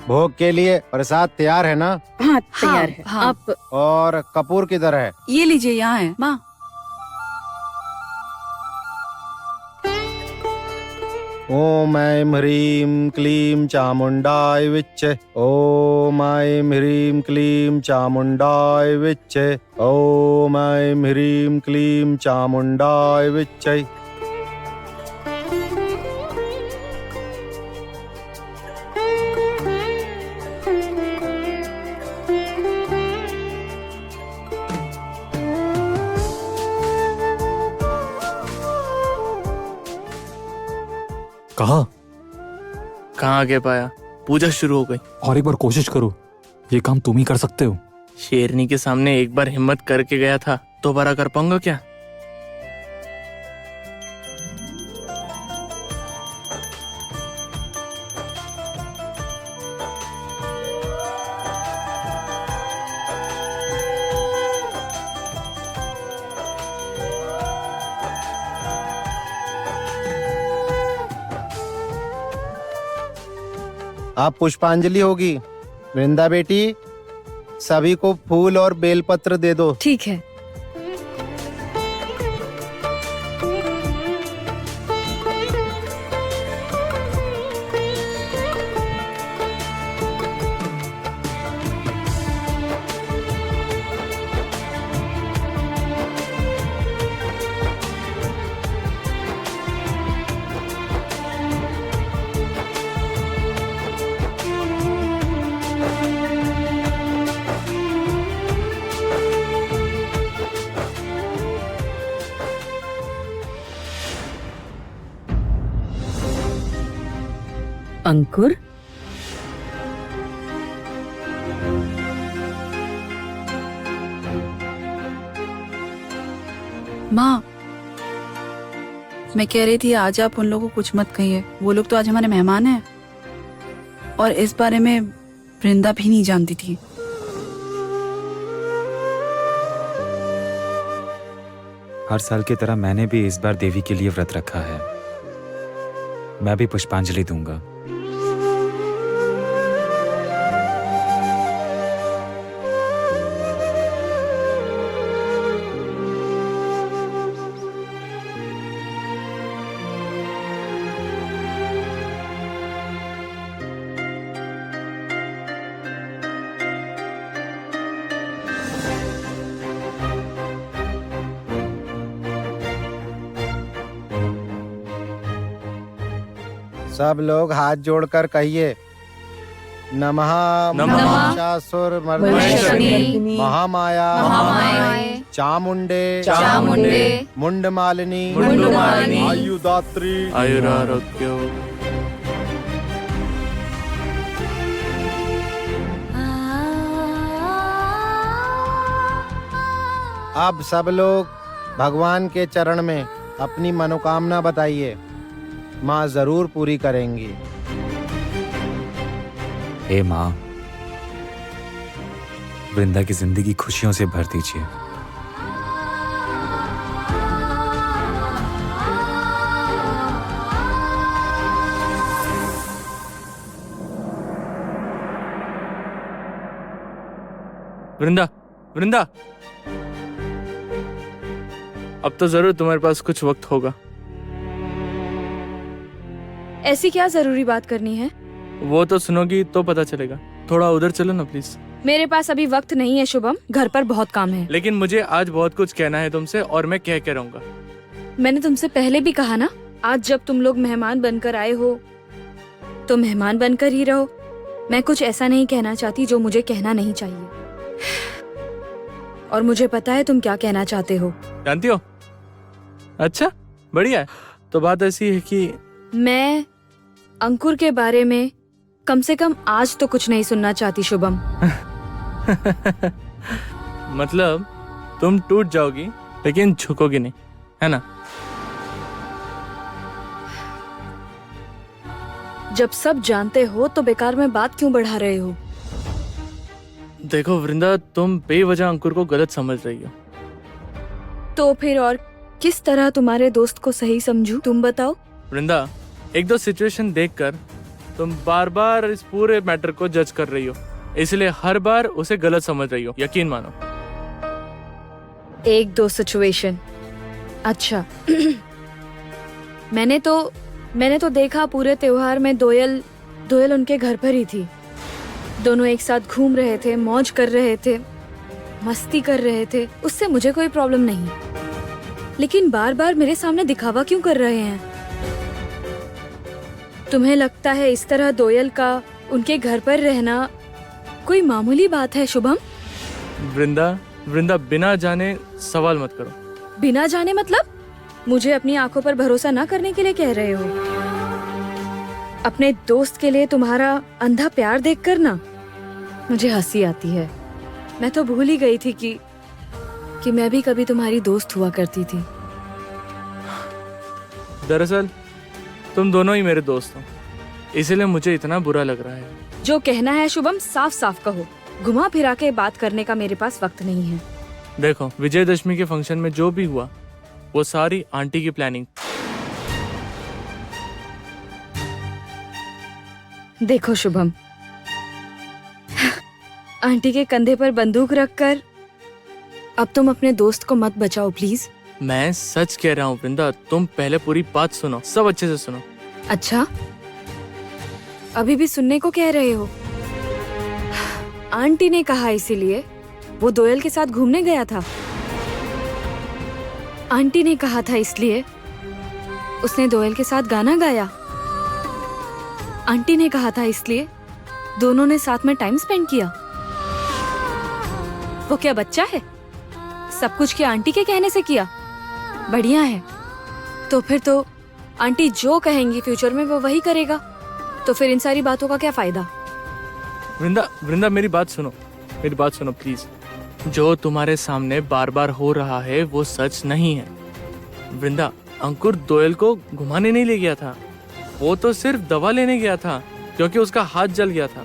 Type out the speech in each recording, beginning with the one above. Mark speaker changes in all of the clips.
Speaker 1: भोग के लिए प्रसाद तैयार है ना?
Speaker 2: हाँ तैयार है।
Speaker 3: हाँ।
Speaker 2: आप
Speaker 1: और कपूर किधर है?
Speaker 3: ये लीजिए, यहाँ है माँ।
Speaker 1: ओम ऐं ह्रीं क्लीं चामुंडाय विच्चे। ओम ऐं ह्रीं क्लीं चामुंडाय विच्चे। ओम ऐं ह्रीं क्लीं चामुंडाय विच्चे।
Speaker 4: कहाँ आगे पाया, पूजा शुरू हो गई।
Speaker 5: और एक बार कोशिश करो, ये काम तुम ही कर सकते हो।
Speaker 4: शेरनी के सामने एक बार हिम्मत करके गया था, दोबारा कर पाऊंगा क्या?
Speaker 1: आप पुष्पांजलि होगी। वृंदा बेटी, सभी को फूल और बेलपत्र दे दो।
Speaker 2: ठीक है। अंकुर,
Speaker 3: माँ मैं कह रही थी आज आप उन लोगों को कुछ मत कहिए। वो लोग तो आज हमारे मेहमान हैं और इस बारे में वृंदा भी नहीं जानती थी।
Speaker 5: हर साल की तरह मैंने भी इस बार देवी के लिए व्रत रखा है। मैं भी पुष्पांजलि दूंगा।
Speaker 1: सब लोग हाथ जोड़कर कहिए, नमः महिषासुर मर्दिनी महामाया चामुंडे मुंडमालिनी आयुदात्री
Speaker 4: आयुरारोग्य।
Speaker 1: अब सब लोग भगवान के चरण में अपनी मनोकामना बताइए, माँ जरूर पूरी करेंगी।
Speaker 5: हे माँ, वृंदा की जिंदगी खुशियों से भर दीजिए।
Speaker 4: वृंदा, वृंदा, अब तो जरूर तुम्हारे पास कुछ वक्त होगा।
Speaker 2: ऐसी क्या जरूरी बात करनी है?
Speaker 4: वो तो सुनोगी तो पता चलेगा। थोड़ा उधर चलो ना प्लीज।
Speaker 2: मेरे पास अभी वक्त नहीं है शुभम, घर पर बहुत काम है।
Speaker 4: लेकिन मुझे आज बहुत कुछ कहना है तुमसे और मैं कह के रहूंगा।
Speaker 2: मैंने तुमसे पहले भी कहा ना, आज जब तुम लोग मेहमान बनकर आए हो तो मेहमान बनकर ही रहो। मैं कुछ ऐसा नहीं कहना चाहती जो मुझे कहना नहीं चाहिए, और मुझे पता है तुम क्या कहना चाहते हो।
Speaker 4: जानती हो? अच्छा, बढ़िया है। तो बात ऐसी है कि
Speaker 2: मैं अंकुर के बारे में कम से कम आज तो कुछ नहीं सुनना चाहती शुभम।
Speaker 4: मतलब तुम टूट जाओगी लेकिन झुकोगी नहीं, है ना?
Speaker 2: जब सब जानते हो तो बेकार में बात क्यों बढ़ा रहे हो?
Speaker 4: देखो वृंदा, तुम बेवजह अंकुर को गलत समझ रही हो।
Speaker 2: तो फिर और किस तरह तुम्हारे दोस्त को सही समझूं, तुम बताओ।
Speaker 4: वृंदा, एक दो सिचुएशन देखकर तुम बार बार इस पूरे मैटर को जज कर रही हो, इसलिए हर बार उसे गलत समझ रही हो, यकीन मानो।
Speaker 2: एक दो सिचुएशन। अच्छा मैंने तो देखा पूरे त्योहार में दोयल उनके घर पर ही थी। दोनों एक साथ घूम रहे थे, मौज कर रहे थे, मस्ती कर रहे थे, उससे मुझे कोई प्रॉब्लम नहीं। लेकिन बार बार मेरे सामने दिखावा क्यों कर रहे हैं? तुम्हें लगता है इस तरह दोयल का उनके घर पर रहना कोई मामूली बात है शुभम?
Speaker 4: वृंदा बिना जाने सवाल मत करो।
Speaker 2: बिना जाने मतलब? मुझे अपनी आंखों पर भरोसा ना करने के लिए कह रहे हो? अपने दोस्त के लिए तुम्हारा अंधा प्यार देखकर ना मुझे हंसी आती है। मैं तो भूल ही गई थी कि मैं भी कभी तुम्हारी दोस्त हुआ करती थी।
Speaker 4: दरअसल तुम दोनों ही मेरे दोस्त हो, इसलिए मुझे इतना बुरा लग रहा है।
Speaker 2: जो कहना है शुभम साफ साफ कहो, घुमा फिरा के बात करने का मेरे पास वक्त नहीं है।
Speaker 4: देखो, विजयदशमी के फंक्शन में जो भी हुआ वो सारी आंटी की प्लानिंग।
Speaker 2: देखो शुभम, आंटी के कंधे पर बंदूक रखकर अब तुम अपने दोस्त को मत बचाओ प्लीज।
Speaker 4: मैं सच कह रहा हूँ वृंदा, तुम पहले पूरी बात सुनो, सब अच्छे से सुनो।
Speaker 2: अच्छा, अभी भी सुनने को कह रहे हो? आंटी ने कहा इसीलिए वो दोयल के साथ घूमने गया था। आंटी ने कहा था इसलिए उसने दोयल के साथ गाना गाया। आंटी ने कहा था इसलिए दोनों ने साथ में टाइम स्पेंड किया। वो क्या बच्चा है? सब कुछ क्या आंटी के कहने से किया? बढ़िया है। तो फिर तो आंटी जो कहेंगी फ्यूचर में वो वही करेगा। तो फिर इन सारी बातों का क्या फायदा?
Speaker 4: वृंदा मेरी बात सुनो प्लीज। जो तुम्हारे सामने बार बार हो रहा है वो सच नहीं है। वृंदा, अंकुर दोयल को घुमाने नहीं ले गया था, वो तो सिर्फ दवा लेने गया था क्योंकि उसका हाथ जल गया था।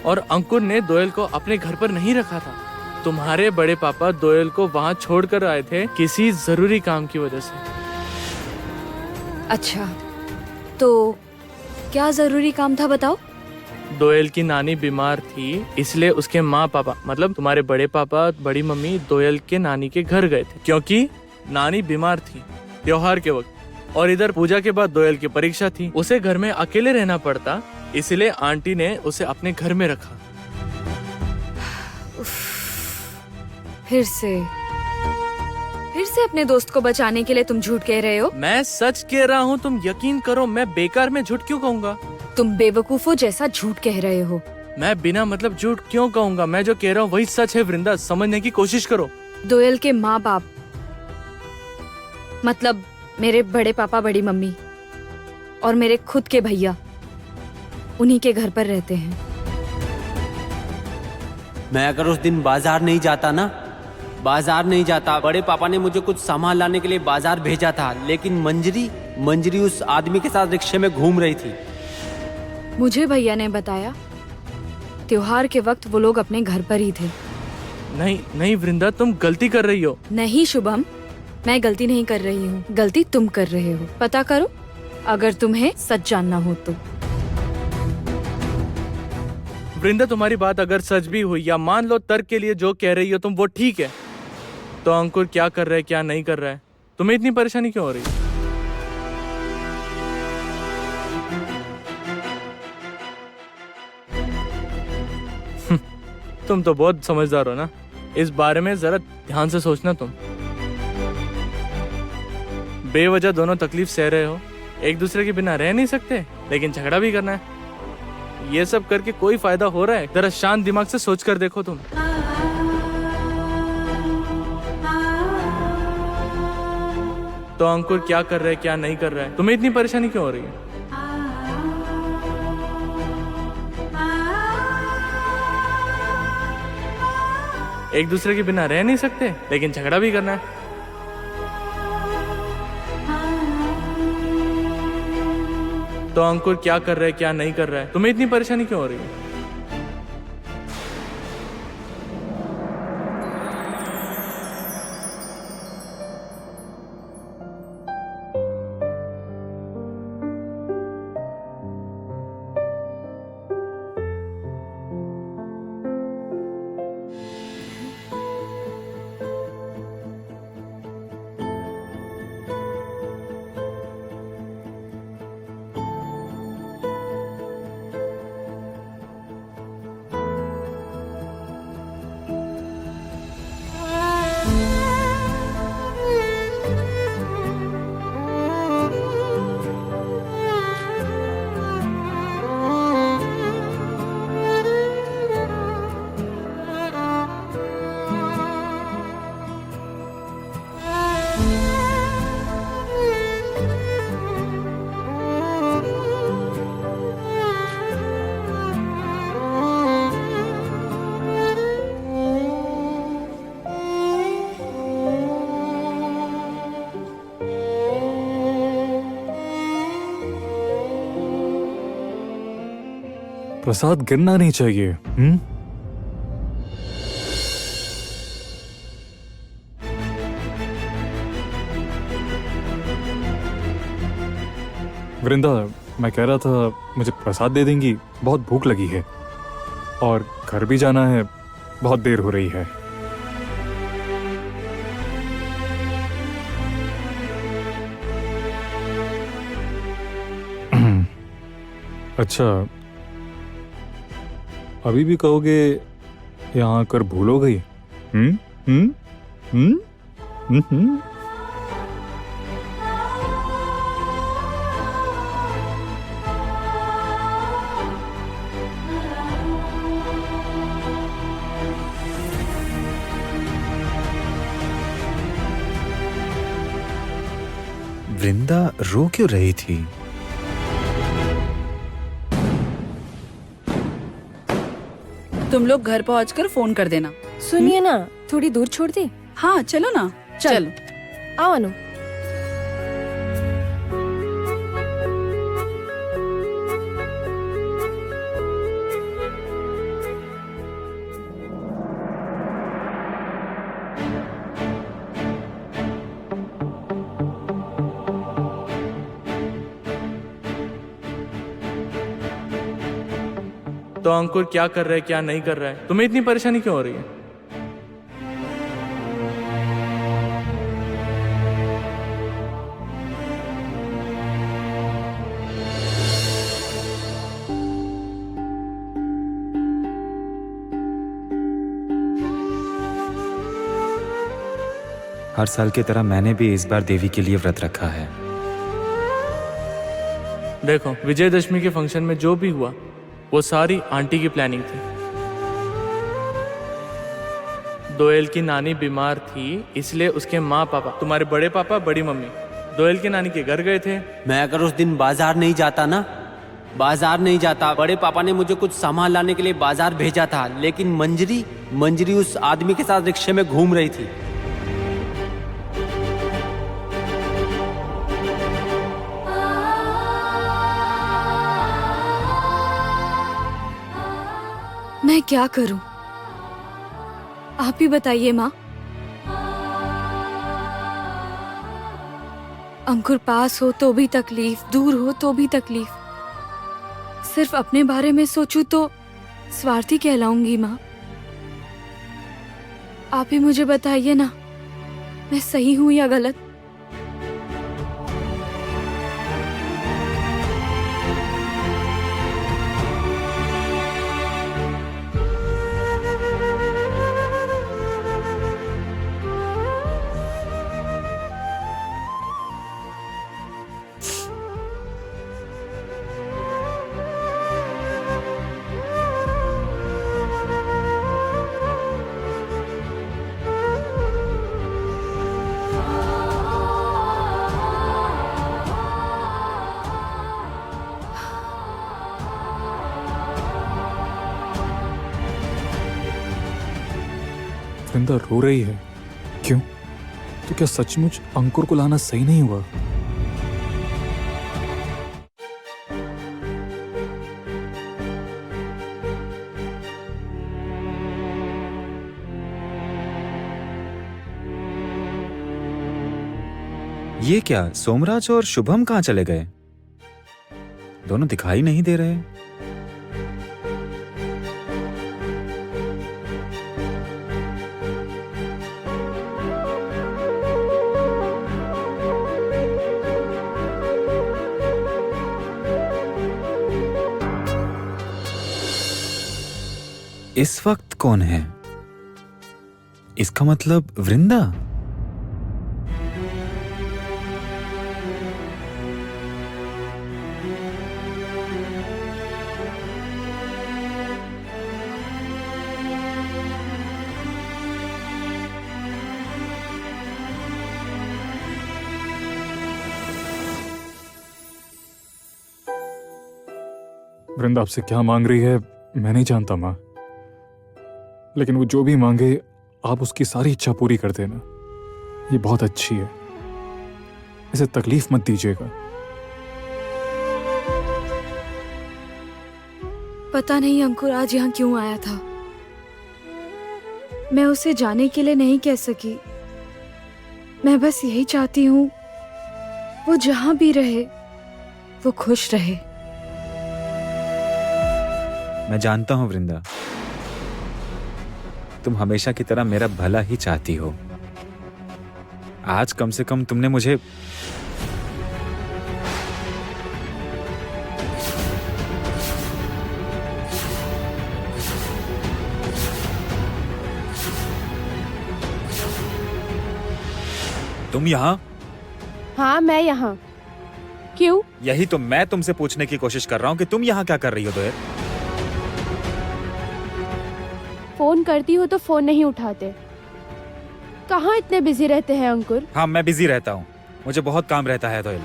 Speaker 4: और अंकुर ने दोयल को अपने घर पर नहीं रखा था। तुम्हारे बड़े पापा दोयल को वहाँ छोड़कर आए थे किसी जरूरी काम की वजह से।
Speaker 2: अच्छा, तो क्या जरूरी काम था बताओ?
Speaker 4: दोयल की नानी बीमार थी, इसलिए उसके माँ पापा मतलब तुम्हारे बड़े पापा बड़ी मम्मी दोयल के नानी के घर गए थे क्योंकि नानी बीमार थी त्योहार के वक्त। और इधर पूजा के बाद दोयल की परीक्षा थी, उसे घर में अकेले रहना पड़ता, इसलिए आंटी ने उसे अपने घर में रखा।
Speaker 2: फिर से अपने दोस्त को बचाने के लिए तुम झूठ कह रहे हो?
Speaker 4: मैं सच कह रहा हूँ, तुम यकीन करो। मैं बेकार में झूठ क्यों कहूँगा?
Speaker 2: तुम बेवकूफों जैसा झूठ कह रहे हो।
Speaker 4: मैं बिना मतलब झूठ क्यों कहूँगा? मैं जो कह रहा हूँ वही सच है वृंदा, समझने की कोशिश करो।
Speaker 2: दोयल के माँ बाप मतलब मेरे बड़े पापा बड़ी मम्मी और मेरे खुद के भैया उन्हीं के घर पर रहते हैं।
Speaker 6: मैं अगर उस दिन बाजार नहीं जाता, बड़े पापा ने मुझे कुछ सामान लाने के लिए बाजार भेजा था, लेकिन मंजरी उस आदमी के साथ रिक्शे में घूम रही थी।
Speaker 2: मुझे भैया ने बताया त्योहार के वक्त वो लोग अपने घर पर ही थे।
Speaker 4: नहीं वृंदा, तुम गलती कर रही हो।
Speaker 2: नहीं शुभम, मैं गलती नहीं कर रही हूँ, गलती तुम कर रहे हो। पता करो अगर तुम्हें सच जानना हो तो।
Speaker 4: वृंदा, तुम्हारी बात अगर सच भी हुई या मान लो तर्क के लिए जो कह रही हो तुम वो ठीक है, तो अंकुर क्या कर रहा है क्या नहीं कर रहा है, तुम्हें इतनी परेशानी क्यों हो रही है? तुम तो बहुत समझदार हो ना, इस बारे में जरा ध्यान से सोचना। तुम बेवजह दोनों तकलीफ सह रहे हो, एक दूसरे के बिना रह नहीं सकते, लेकिन झगड़ा भी करना है। ये सब करके कोई फायदा हो रहा है? जरा शांत दिमाग से सोच कर देखो तुम। तो अंकुर क्या कर रहा है क्या नहीं कर रहा है, तुम्हें इतनी परेशानी क्यों हो रही है? एक दूसरे के बिना रह नहीं सकते, लेकिन झगड़ा भी करना है। तो अंकुर क्या कर रहा है क्या नहीं कर रहा है, तुम्हें इतनी परेशानी क्यों हो रही है?
Speaker 7: प्रसाद गिरना नहीं चाहिए। वृंदा, मैं कह रहा था मुझे प्रसाद दे देंगी, बहुत भूख लगी है और घर भी जाना है, बहुत देर हो रही है। अच्छा, अभी भी कहोगे यहाँ आकर भूल हो गई? हम्म हम्म हम्म हम्म।
Speaker 5: वृंदा रो क्यों रही थी?
Speaker 3: तुम लोग घर पहुंचकर फोन कर देना।
Speaker 8: सुनिए ना, थोड़ी दूर छोड़ दे।
Speaker 3: हाँ चलो ना, चलो।
Speaker 8: आओ अनु।
Speaker 4: तो अंकुर क्या कर रहा है क्या नहीं कर रहा है, तुम्हें इतनी परेशानी क्यों हो रही है?
Speaker 5: हर साल की तरह मैंने भी इस बार देवी के लिए व्रत रखा है।
Speaker 4: देखो, विजयदशमी के फंक्शन में जो भी हुआ वो सारी आंटी की प्लानिंग थी। दोयल की नानी बीमार थी, इसलिए उसके माँ पापा, तुम्हारे बड़े पापा बड़ी मम्मी दोयल की नानी के घर गए थे।
Speaker 6: मैं अगर उस दिन बाजार नहीं जाता ना, बड़े पापा ने मुझे कुछ सामान लाने के लिए बाजार भेजा था, लेकिन मंजरी उस आदमी के साथ रिक्शे में घूम रही थी।
Speaker 2: मैं क्या करूं? आप ही बताइए माँ। अंकुर पास हो तो भी तकलीफ, दूर हो तो भी तकलीफ। सिर्फ अपने बारे में सोचूं तो स्वार्थी कहलाऊंगी माँ। आप ही मुझे बताइए ना, मैं सही हूं या गलत?
Speaker 7: वृंदा रो रही है, क्यों? तो क्या सचमुच अंकुर को लाना सही नहीं हुआ?
Speaker 5: ये क्या, सोमराज और शुभम कहाँ चले गए? दोनों दिखाई नहीं दे रहे। इस वक्त कौन है? इसका मतलब वृंदा।
Speaker 7: वृंदा आपसे क्या मांग रही है मैं नहीं जानता माँ, लेकिन वो जो भी मांगे आप उसकी सारी इच्छा पूरी कर देना। ये बहुत अच्छी है, इसे तकलीफ मत दीजिएगा।
Speaker 2: पता नहीं अंकुर आज यहाँ क्यों आया था। मैं उसे जाने के लिए नहीं कह सकी। मैं बस यही चाहती हूँ वो जहाँ भी रहे वो खुश रहे।
Speaker 5: मैं जानता हूँ वृंदा, तुम हमेशा की तरह मेरा भला ही चाहती हो। आज कम से कम तुमने मुझे तुम यहाँ?
Speaker 8: हाँ मैं यहाँ। क्यों?
Speaker 5: यही तो मैं तुमसे पूछने की कोशिश कर रहा हूँ कि तुम यहाँ क्या कर रही हो दोयल?
Speaker 8: फोन करती हो तो फोन नहीं उठाते। कहाँ इतने बिजी रहते हैं अंकुर?
Speaker 5: हाँ, मैं बिजी रहता हूँ, मुझे बहुत काम रहता है दोयल।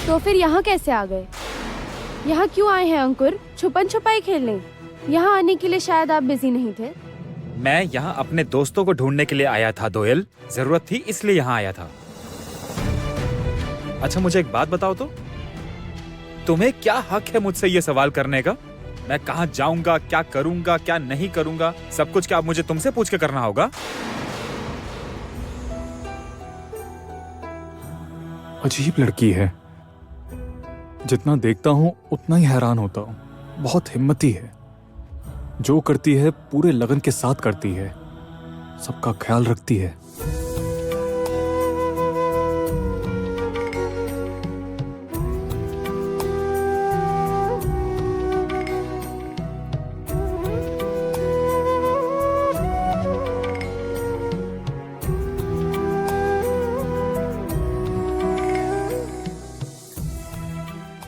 Speaker 8: तो फिर यहाँ कैसे आ गए? यहाँ क्यों आए हैं अंकुर? छुपन छुपाई खेलने? यहाँ आने के लिए शायद आप बिजी नहीं थे।
Speaker 5: मैं यहाँ अपने दोस्तों को ढूंढने के लिए आया था दोयल, जरूरत थी इसलिए यहाँ आया था। अच्छा मुझे एक बात बताओ तो, तुम्हें क्या हक है मुझसे ये सवाल करने का? मैं कहाँ जाऊंगा, क्या करूंगा, क्या नहीं करूंगा, सब कुछ क्या अब मुझे तुमसे पूछ के करना होगा?
Speaker 7: अजीब लड़की है, जितना देखता हूँ उतना ही हैरान होता हूँ। बहुत हिम्मती है, जो करती है पूरे लगन के साथ करती है, सबका ख्याल रखती है।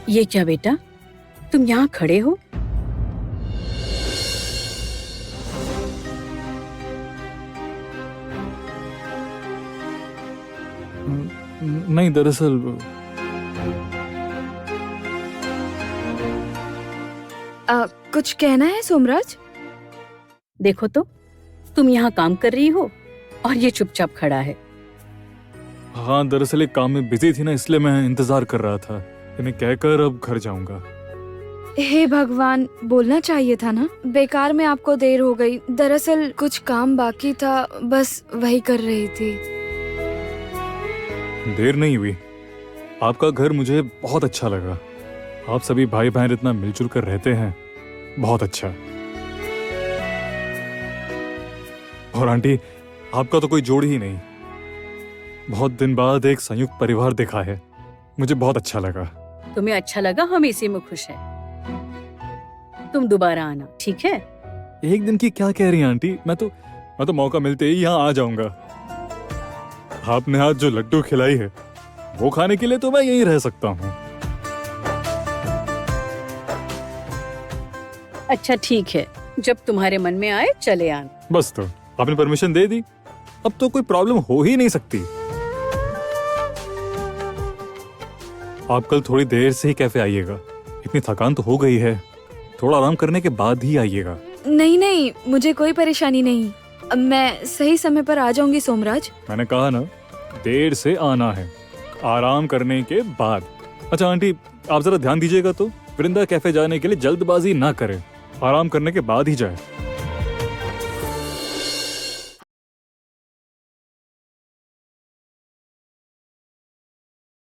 Speaker 9: ये क्या बेटा, तुम यहाँ खड़े हो?
Speaker 7: नहीं, दरअसल
Speaker 2: कुछ कहना है सोमराज?
Speaker 9: देखो तो, तुम यहाँ काम कर रही हो और ये चुपचाप खड़ा है।
Speaker 7: हाँ, दरअसल एक काम में बिजी थी ना, इसलिए मैं इंतजार कर रहा था। इन्हें कहकर अब घर जाऊंगा।
Speaker 2: हे भगवान, बोलना चाहिए था ना। बेकार में आपको देर हो गई। दरअसल कुछ काम बाकी था, बस वही कर रही थी।
Speaker 7: देर नहीं हुई। आपका घर मुझे बहुत अच्छा लगा। आप सभी भाई बहन इतना मिलजुल कर रहते हैं, बहुत अच्छा। और आंटी, आपका तो कोई जोड़ ही नहीं। बहुत दिन बाद एक संयुक्त परिवार देखा है, मुझे बहुत अच्छा लगा।
Speaker 9: तुम्हें अच्छा लगा, हम इसी में खुश हैं। तुम दोबारा आना, ठीक है?
Speaker 7: एक दिन की क्या कह रही हैं आंटी? मैं तो मौका मिलते ही यहाँ आ जाऊंगा। आपने आज जो लड्डू खिलाई है वो खाने के लिए तो मैं यहीं रह सकता हूँ।
Speaker 9: अच्छा ठीक है, जब तुम्हारे मन में आए चले आना।
Speaker 7: बस तो आपने परमिशन दे दी, अब तो कोई प्रॉब्लम हो ही नहीं सकती। आप कल थोड़ी देर से ही कैफे आइएगा। इतनी थकान तो हो गई है, थोड़ा आराम करने के बाद ही आइएगा।
Speaker 2: नहीं नहीं, मुझे कोई परेशानी नहीं। मैं सही समय पर आ जाऊंगी सोमराज।
Speaker 7: मैंने कहा ना, देर से आना है, आराम करने के बाद। अच्छा आंटी, आप जरा ध्यान दीजिएगा तो वृंदा कैफे जाने के लिए जल्दबाजी ना करे, आराम करने के बाद ही जाए।